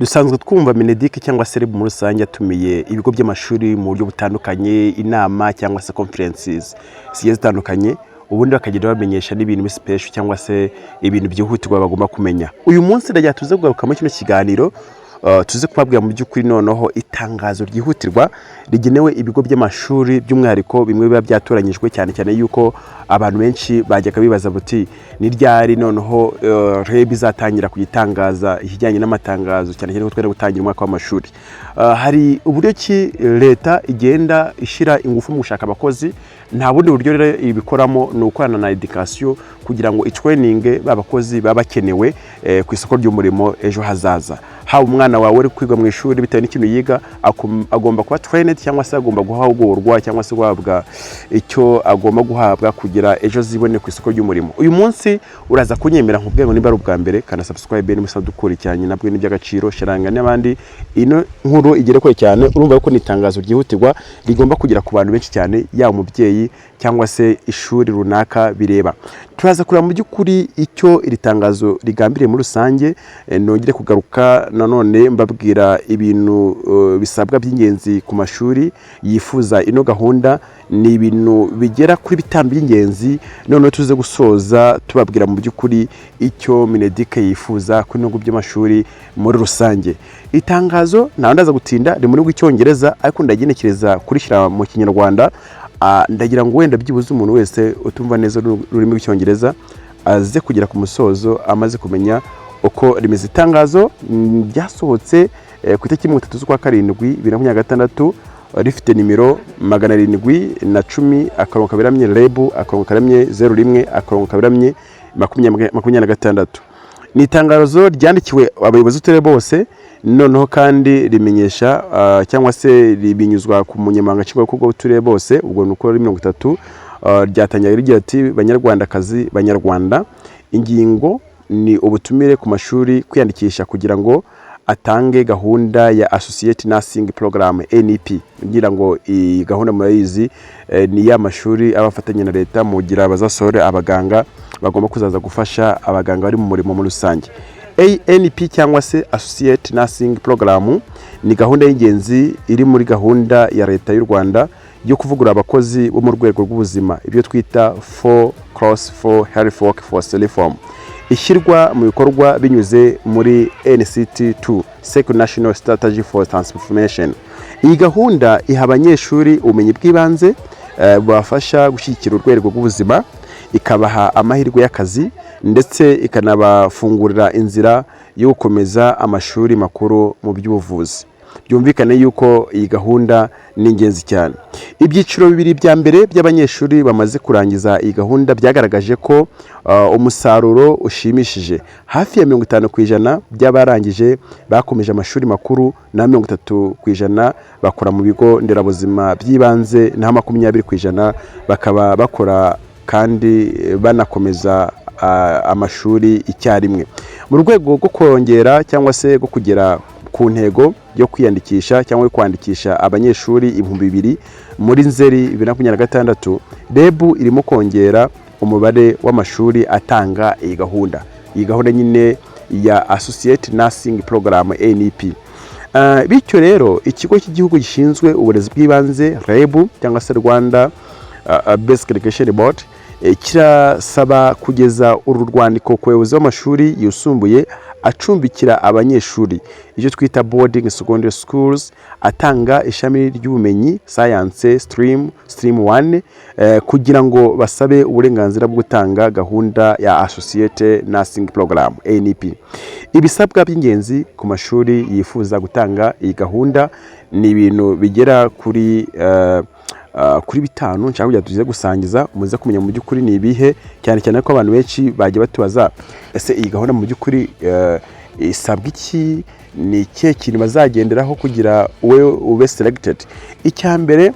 dusanzwe twumva Mineduc cyangwa se REB muri rusange yatumiye ibigo by'amashuri mu buryo butandukanye, inama cyangwa se conferences zigiye zitandukanye, ubundi bakagenda bamenyesha n'ibintu special cyangwa se ibintu byihutirwa bagomba kumenya. Uyu munsi ndajya tuze kugaruka mu kino kiganiro tuze kubabwira mu by'ukuri noneho itangazo ryihutirwa rigenewe ibigo by'amashuri by'umwihariko bimwe biba byatoranyijwe cyane cyane yuko abantu benshi bajyaga bibaza buti ni ryari noneho REB izatangira kuyitangaza ikijyanye n'amatangazo cyane cyane ko twenda gutangira umwaka w'amashuri. Hari uburyo ki leta igenda ishira ingufu mu gushaka abakozi, nta bundi buryo rero ibikoramo ni ukorana na education kugira ngo training babakozi babakenewe ku isoko ry'umurimo ejo hazaza. Haba umwana wawe uri kwiga mu ishuri bitewe n'ikintu yiga agomba kuba trained cyangwa se agomba guhugurwa cyangwa se guhabwa icyo agomba guhabwa kugira ejo zibone ku isoko ry'umurimo. Uyu munsi uraza kunyemera nkubwira ngo niba ari ubwa mbere kana subscribe ni musaba dukora cyane nabwo n'iby'agaciro sharanga n'abandi ino nkuru igere kure cyane. Urumva ko nitangazo ryihutirwa rigomba kugira ku bantu benshi cyane, ya umubyeyi cyangwa se ishuri runaka bireba. Turaza kureba mu by'ukuri icyo iri tangazo rigambiriye muri rusange, nongere kugaruka nanone mbabwira ibintu bisabwa by'ingenzi ku mashuri yifuza ino gahunda. Ni ibintu bigera kuri bitanu by'ingenzi, none tuze gusoza tubabwira mu by'ukuri icyo Mineduc yifuza ku bigo by'amashuri muri rusange. Itangazo nta ndaza gutinda ri muri rw'icyongereza ariko ndagenekereza kurishyira mu kinyarwanda. Ndagira ngo wenda byibuze umuntu wese utumva neza ururimi rw'icyongereza aze kugera ku musozo amaze kumenya uko rimeze. Itangazo ryasohotse ku itariki 3 z'ukwa karindwi 2026 rifite nimero 710/2 REB/01/2026. Ni itangazo ryandikiwe abayobozi b'uturere bose, noneho kandi rimenyesha cyangwa se ribinyuzwa ku munyamabanga nshingwabikorwa w'uturere bose, ubwo nuko ari 30. Ryatangiye rigira ati banyarwandakazi banyarwanda, ingingo ni ubutumire ku mashuri kwiyandikisha kugira ngo atange gahunda ya Associate Nursing Program NEP. Ngira ngo iyi gahunda murayizi ni ya mashuri abafatanya na leta mu gira bazasore abaganga bagomba kuzaza gufasha abaganga bari mu murimo muri rusange. ANP cyangwa se Associate Nursing Program ni gahunda y'ingenzi iri muri gahunda ya leta y'u Rwanda yo kuvugura abakozi bo mu rwego rw'ubuzima, ibyo twita 4 Health Workforce Reform, ishyirwa mu bikorwa binyuze muri NCT2 Second National Strategy for Transformation. Iyi gahunda iha abanyeshuri ubumenyi bw'ibanze bubafasha gushyigikira urwego rw'ubuzima, ikabaha amahirwe y'akazi ndetse ikanabafungurira inzira yo gukomeza amashuri makuru mu by'ubuvuzi. Byumvikane yuko iyi gahunda ni ingenzi cyane. Ibyiciro bibiri bya mbere by'abanyeshuri bamaze kurangiza iyi gahunda byagaragaje ko umusaruro ushimishije. Hafi ya 50% by'abarangije bakomeje amashuri makuru na 30% bakora mu bigo nderabuzima by'ibanze na 20% bakaba bakora kandi banakomeza amashuri icyarimwe. Mu rwego rwo kongera cyangwa se rwo kugera ku ntego yo kwiyandikisha cyangwa yo kwandikisha abanyeshuri 2000 muri Nzeri 2026, REB irimo kongera umubare w'amashuri atanga iyi gahunda. Iyi gahunda nyine ya Associate Nursing Program NEP. Bityo rero ikigo cy'igihugu gishinzwe uburezi bw'ibanze REB cyangwa se Rwanda Basic Education Board kirasaba kugeza uru rwandiko ku bayobozi b'amashuri yisumbuye acumbikira abanyeshuri, icyo twita boarding secondary schools, atanga ishami ry'ubumenyi science stream 1 kugira ngo basabe uburenganzira bwo gutanga gahunda ya Associate Nursing Program NEP. Ibisabwa by'ingenzi ku mashuri yifuza gutanga iyi gahunda ni ibintu bigera kuri bitanu nshaka kujya tugiye gusangiza muze kumenya mu by'ukuri ni ibihe, cyane cyane ko abantu benshi bagiye batubaza ese iyi gahunda mu by'ukuri isabwa iki, ni ikihe kintu bazagenderaho kugira ube selected. Icyambere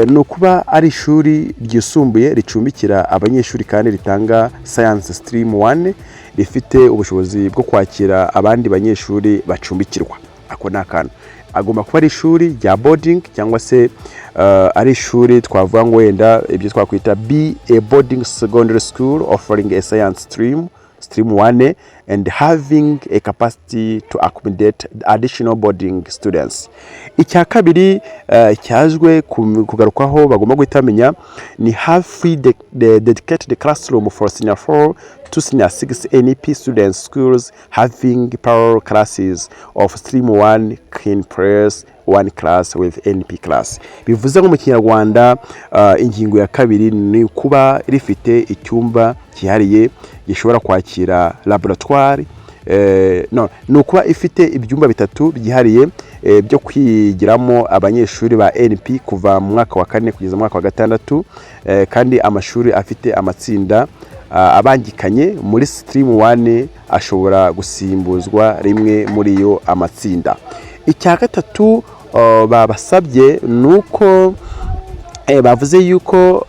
ni ukuba ari ishuri ryisumbuye ricumbikira abanyeshuri kandi ritanga science stream 1, rifite ubushobozi bwo kwakira abandi banyeshuri bacumbikirwa. Ako nakana agomba kuba ari ishuri rya boarding cyangwa se ari ishuri twavuga ngo wenda ibyo twakwita be a boarding secondary school offering a science stream 1 and having a capacity to accommodate additional boarding students. Icya kabiri cyazwe kugarukwaho bagomba guhitamenya ni have free dedicated classroom for senior 4 to senior 6 NEP students schools having parallel classes of stream 1 clean prayers 1 class with NP class. Bivuze ngo mu Kinyarwanda ingingo ya kabiri ni kuba rifite icyumba cyihariye gishobora kwakira laboratoire no kuba ifite ibyumba bitatu byihariye byo kwigiramo abanyeshuri ba NP kuva mu mwaka wa 4 kugeza mu mwaka wa 6 kandi amashuri afite amatsinda abangikanye muri stream 1 ashobora gusimbuzwa rimwe muri yo amatsinda. Icya gatatu babasabye nuko bavuze yuko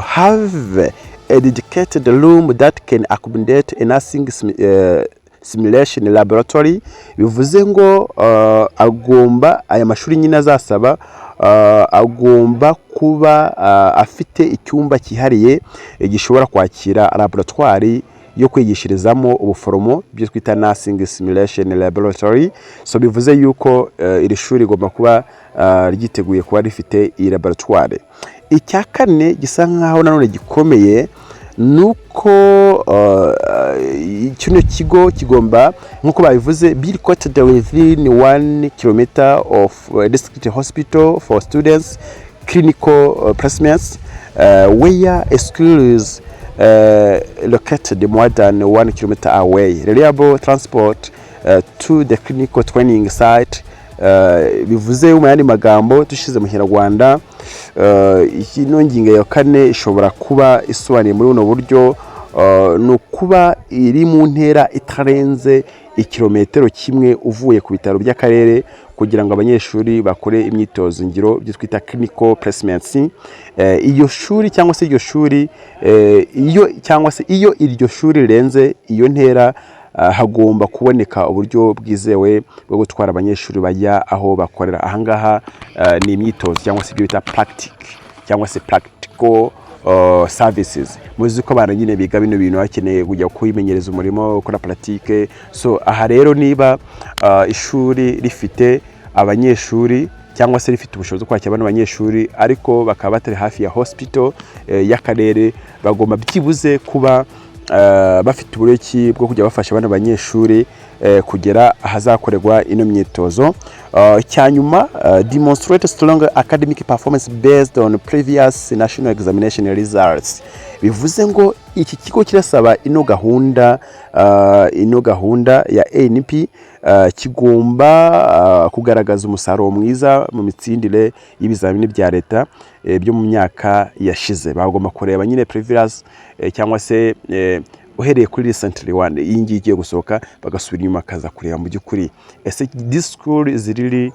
have a dedicated room that can accommodate a nursing simulation laboratory. Bivuze ngo agomba aya mashuri nyine azasaba agomba kuba afite icyumba cyihariye gishobora kwakira laboratoire yo kwigishirizamo ubuforomo byo twita nursing simulation laboratory. So bivuze yuko iri shuri igomba kuba ryiteguye kuba rifite iyi laboratoire. Icya kane gisa nkaho nanone gikomeye nuko kino kigo kigomba nkuko babivuze be located within 1 kilometer of district hospital for students clinical placements where a school is located more than 1 kilometer away. Reliable transport to the clinical training site. Bivuze mu yandi magambo tushize mu Kinyarwanda ino ngingo ya kane ishobora kuba isobanuye muri uno buryo no kuba iri mu ntera itarenze ikilometero kimwe uvuye ku bitaro by'akarere kugira ngo abanyeshuri bakore imyitozo ngiro byo twita clinical placements. Iyo shuri cyangwa se iryo shuri iyo iryo shuri renze iyo ntera hagomba kuboneka uburyo bwizewe bwo gutwara abanyeshuri bajya aho bakorera. Ahangaha ni imyitozo cyangwa se ibyo bita practical services. Muzi ko bana nyine biga bino bintu bakeneye kujya kwimenyereza umurimo gukora pratique. So aha rero niba ishuri rifite abanyeshuri cyangwa se rifite ubushobozi kwakira abana abanyeshuri ariko bakaba batari hafi ya hospital y'akarere bagomba byibuze kuba bafite uburyo bwo kujya bafasha abana abanyeshuri kugera ahazakorerwa ino myitozo. Cyanyuma demonstrate strong academic performance based on previous national examination results. Bivuze ngo iki kigo kirasaba ino gahunda ya NP kigomba kugaragaza umusaruro mwiza mu mitsindire y'ibizamini bya leta byo mu myaka yashize. Bagomba kureba nyine previous cyangwa se uhereye kuri recently one yingi igiye gusohoka bagasubira inyuma kaza kureba mu byukuri ese this school is really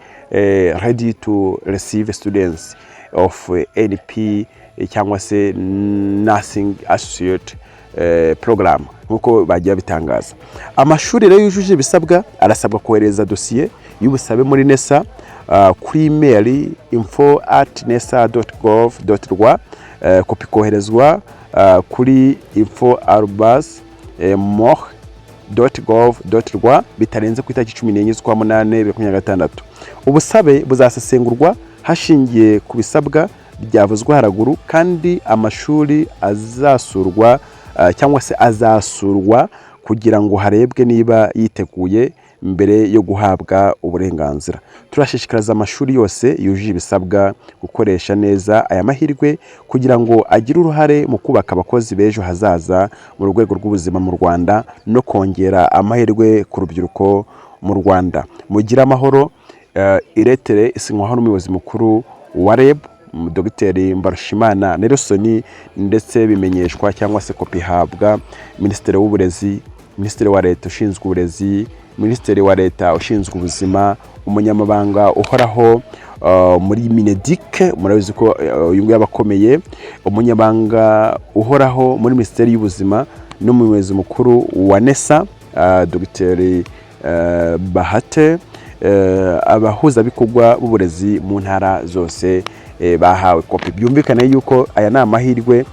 ready to receive students of NP cyangwa se nursing associate program nkuko bagiye bitangaza. Amashuri rero yujuje bisabwa arasabwa kohereza dossier y'ubusabe muri NESA kuri email info@nesa.gov.rw kopi koherezwa kuri info@moh.gov.rw bitarenze ku itariki 14 z'ukwa 8 2026. Ubusabe buzasesengurwa hashingiye ku bisabwa byavuzwe haraguru kandi amashuri azasurwa cyangwa se azasurwa kugira ngo harebwe niba yiteguye mbere yo guhabwa uburenganzira. Turashishikariza amashuri yose yujuje ibisabwa gukoresha neza aya mahirwe kugira ngo agire uruhare mu kubaka abakozi bejo hazaza mu rwego rw'ubuzima mu Rwanda no kongera amahirwe ku rubyiruko mu Rwanda. Mugira amahoro. Iretere isinywaho n'umuyobozi mukuru wa REB Dr. Mbarushimana Nelson ndetse bimenyeshwa cyangwa se kopi habwa Minisitiri w'Uburezi, Minisitiri wa Leta ushinzwe uburezi, Minisitiri wa Leta ushinzwe ubuzima, umunyamabanga uhoraho muri Mineduc murabizi ko uyu nguyu abakomeye, umunyamabanga uhoraho muri Minisiteri y'Ubuzima n'umuyobozi mukuru wa NESA Dr. Bahate, abahuza bikorwa b'uburezi mu ntara zose bahawe kopi. Byumvikana yuko aya ni amahirwe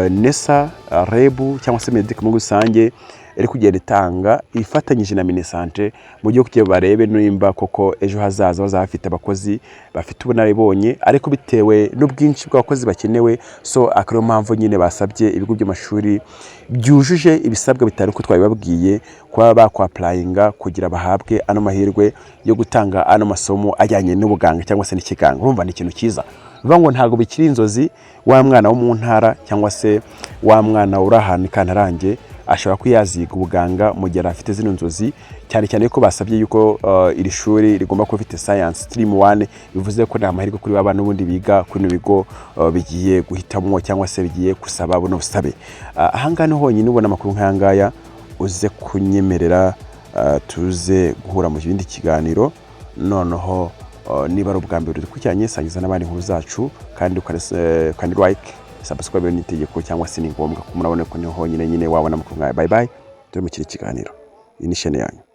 NESA, REB cyangwa se Mineduc mu gusange iri kugenda itanga ifatanyije na Minisante mu gihe kugiye barebe nimba koko ejo hazaza bazafite abakozi bafite ubunararibonye ariko bitewe n'ubwinshi bw'abakozi bakenewe. So akaro mpamvu nyine basabye ibigo by'amashuri byujuje ibisabwa bitari ko twabibabwiye kuba bakwapplyinga kugira bahabwe ano mahirwe yo gutanga ano masomo ajyanye n'ubuganga cyangwa se n'ikiganga. Urumva ni ikintu cyiza, bivuga ngo ntago bikiri inzozi. Wa mwana wo mu ntara cyangwa se wa mwana uri ahantu Kantarange ashobora kuyaziga ubuganga mu gihe afite zino nzozi, cyane cyane ko basabye yuko iri shuri rigomba kuba rifite science stream 1, bivuze ko nta mahirwe kuri abana n'ubundi biga kuri bigo bigiye guhitamwo cyangwa se bigiye gusaba buno busabe. Ahangana honyine ubona amakuru nk'ayangaya uze kunyemerera tuze guhura mu bindi kiganiro, noneho niba ari ubwa mbere dukurikiranye sangiza n'abandi nkuru zacu kandi kandi like subscribe n'itegeko cyangwa se ni ngombwa ko murabona ko niho honyine nyine wabona amakuru nk'aya. Bye bye, turi mu kindi kiganiro. Iyi ni chaîne yanyu.